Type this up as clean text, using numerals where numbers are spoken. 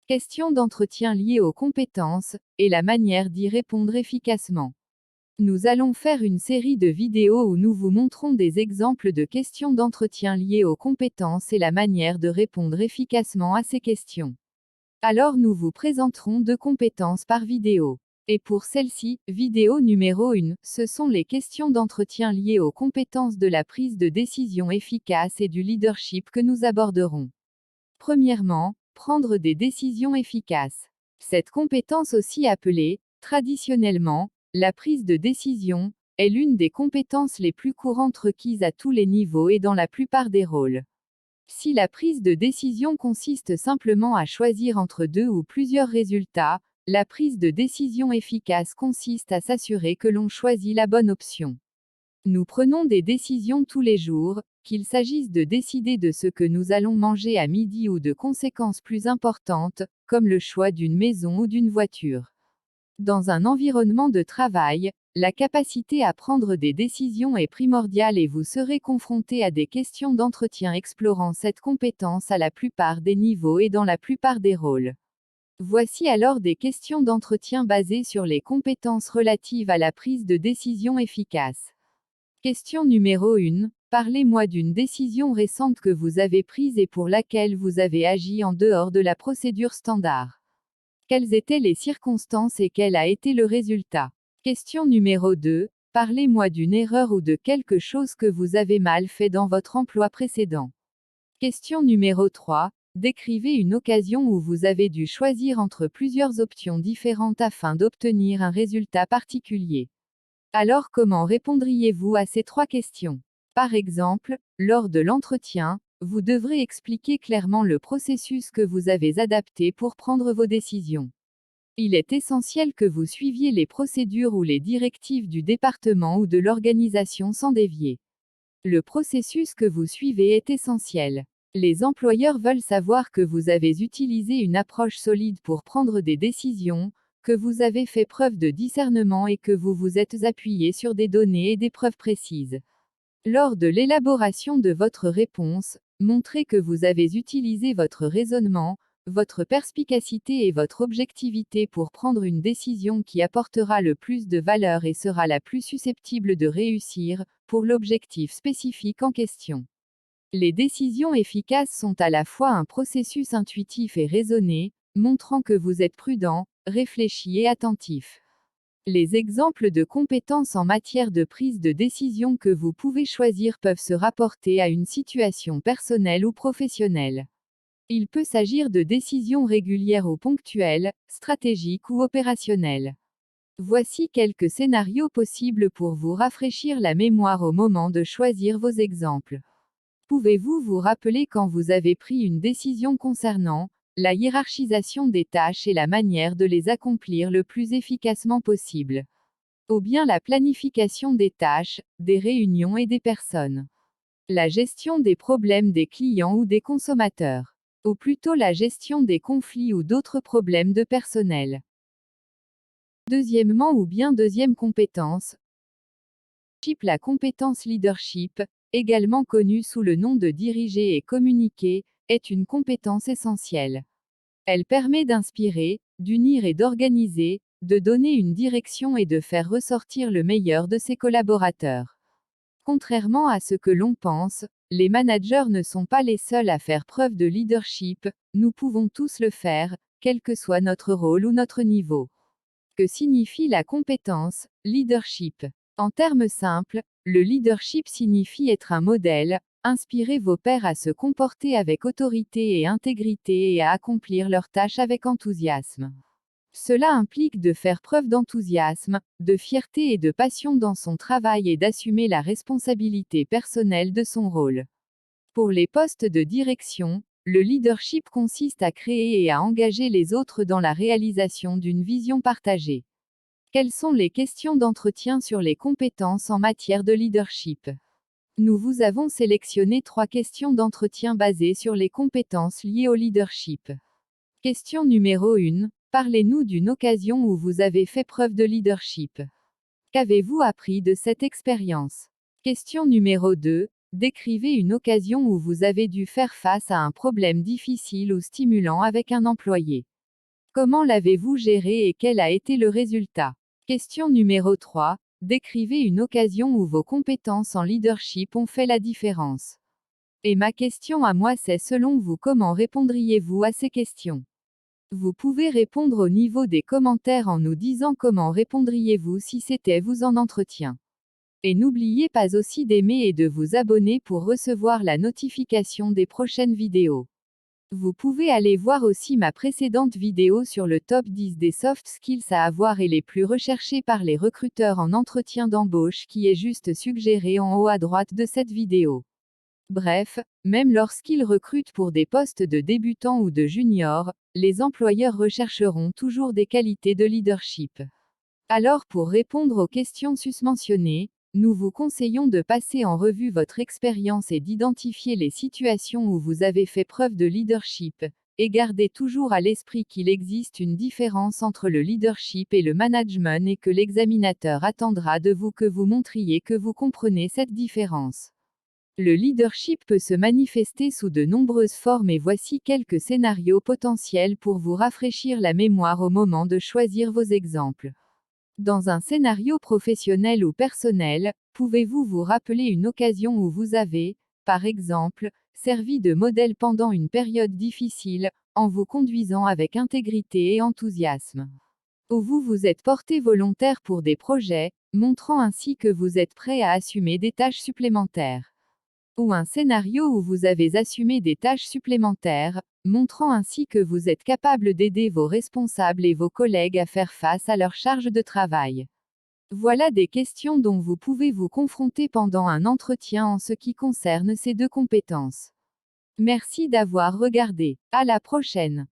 Questions d'entretien liées aux compétences, et la manière d'y répondre efficacement. Nous allons faire une série de vidéos où nous vous montrons des exemples de questions d'entretien liées aux compétences et la manière de répondre efficacement à ces questions. Alors nous vous présenterons 2 compétences par vidéo. Et pour celle-ci, vidéo numéro 1, ce sont les questions d'entretien liées aux compétences de la prise de décision efficace et du leadership que nous aborderons. Premièrement, prendre des décisions efficaces. Cette compétence, aussi appelée, traditionnellement, la prise de décision, est l'une des compétences les plus courantes requises à tous les niveaux et dans la plupart des rôles. Si la prise de décision consiste simplement à choisir entre 2 ou plusieurs résultats, la prise de décision efficace consiste à s'assurer que l'on choisit la bonne option. Nous prenons des décisions tous les jours, qu'il s'agisse de décider de ce que nous allons manger à midi ou de conséquences plus importantes, comme le choix d'une maison ou d'une voiture. Dans un environnement de travail, la capacité à prendre des décisions est primordiale et vous serez confronté à des questions d'entretien explorant cette compétence à la plupart des niveaux et dans la plupart des rôles. Voici alors des questions d'entretien basées sur les compétences relatives à la prise de décision efficace. Question numéro 1. Parlez-moi d'une décision récente que vous avez prise et pour laquelle vous avez agi en dehors de la procédure standard. Quelles étaient les circonstances et quel a été le résultat? Question numéro 2. Parlez-moi d'une erreur ou de quelque chose que vous avez mal fait dans votre emploi précédent. Question numéro 3. Décrivez une occasion où vous avez dû choisir entre plusieurs options différentes afin d'obtenir un résultat particulier. Alors comment répondriez-vous à ces 3 questions? Par exemple, lors de l'entretien, vous devrez expliquer clairement le processus que vous avez adapté pour prendre vos décisions. Il est essentiel que vous suiviez les procédures ou les directives du département ou de l'organisation sans dévier. Le processus que vous suivez est essentiel. Les employeurs veulent savoir que vous avez utilisé une approche solide pour prendre des décisions, que vous avez fait preuve de discernement et que vous vous êtes appuyé sur des données et des preuves précises. Lors de l'élaboration de votre réponse, montrez que vous avez utilisé votre raisonnement, votre perspicacité et votre objectivité pour prendre une décision qui apportera le plus de valeur et sera la plus susceptible de réussir, pour l'objectif spécifique en question. Les décisions efficaces sont à la fois un processus intuitif et raisonné, montrant que vous êtes prudent, réfléchi et attentif. Les exemples de compétences en matière de prise de décision que vous pouvez choisir peuvent se rapporter à une situation personnelle ou professionnelle. Il peut s'agir de décisions régulières ou ponctuelles, stratégiques ou opérationnelles. Voici quelques scénarios possibles pour vous rafraîchir la mémoire au moment de choisir vos exemples. Pouvez-vous vous rappeler quand vous avez pris une décision concernant la hiérarchisation des tâches et la manière de les accomplir le plus efficacement possible? Ou bien la planification des tâches, des réunions et des personnes? La gestion des problèmes des clients ou des consommateurs? Ou plutôt la gestion des conflits ou d'autres problèmes de personnel? Deuxièmement ou bien deuxième compétence, la compétence leadership, également connue sous le nom de diriger et communiquer, est une compétence essentielle. Elle permet d'inspirer, d'unir et d'organiser, de donner une direction et de faire ressortir le meilleur de ses collaborateurs. Contrairement à ce que l'on pense, les managers ne sont pas les seuls à faire preuve de leadership, nous pouvons tous le faire, quel que soit notre rôle ou notre niveau. Que signifie la compétence leadership? En termes simples, le leadership signifie être un modèle, inspirer vos pairs à se comporter avec autorité et intégrité et à accomplir leurs tâches avec enthousiasme. Cela implique de faire preuve d'enthousiasme, de fierté et de passion dans son travail et d'assumer la responsabilité personnelle de son rôle. Pour les postes de direction, le leadership consiste à créer et à engager les autres dans la réalisation d'une vision partagée. Quelles sont les questions d'entretien sur les compétences en matière de leadership? Nous vous avons sélectionné 3 questions d'entretien basées sur les compétences liées au leadership. Question numéro 1. Parlez-nous d'une occasion où vous avez fait preuve de leadership. Qu'avez-vous appris de cette expérience? Question numéro 2. Décrivez une occasion où vous avez dû faire face à un problème difficile ou stimulant avec un employé. Comment l'avez-vous géré et quel a été le résultat? Question numéro 3. Décrivez une occasion où vos compétences en leadership ont fait la différence. Et ma question à moi c'est selon vous comment répondriez-vous à ces questions? Vous pouvez répondre au niveau des commentaires en nous disant comment répondriez-vous si c'était vous en entretien. Et n'oubliez pas aussi d'aimer et de vous abonner pour recevoir la notification des prochaines vidéos. Vous pouvez aller voir aussi ma précédente vidéo sur le top 10 des soft skills à avoir et les plus recherchés par les recruteurs en entretien d'embauche qui est juste suggéré en haut à droite de cette vidéo. Bref, même lorsqu'ils recrutent pour des postes de débutants ou de juniors, les employeurs rechercheront toujours des qualités de leadership. Alors pour répondre aux questions susmentionnées, nous vous conseillons de passer en revue votre expérience et d'identifier les situations où vous avez fait preuve de leadership, et gardez toujours à l'esprit qu'il existe une différence entre le leadership et le management et que l'examinateur attendra de vous que vous montriez que vous comprenez cette différence. Le leadership peut se manifester sous de nombreuses formes et voici quelques scénarios potentiels pour vous rafraîchir la mémoire au moment de choisir vos exemples. Dans un scénario professionnel ou personnel, pouvez-vous vous rappeler une occasion où vous avez, par exemple, servi de modèle pendant une période difficile, en vous conduisant avec intégrité et enthousiasme? Où vous vous êtes porté volontaire pour des projets, montrant ainsi que vous êtes prêt à assumer des tâches supplémentaires? Ou un scénario où vous avez assumé des tâches supplémentaires, montrant ainsi que vous êtes capable d'aider vos responsables et vos collègues à faire face à leur charge de travail. Voilà des questions dont vous pouvez vous confronter pendant un entretien en ce qui concerne ces deux compétences. Merci d'avoir regardé. À la prochaine.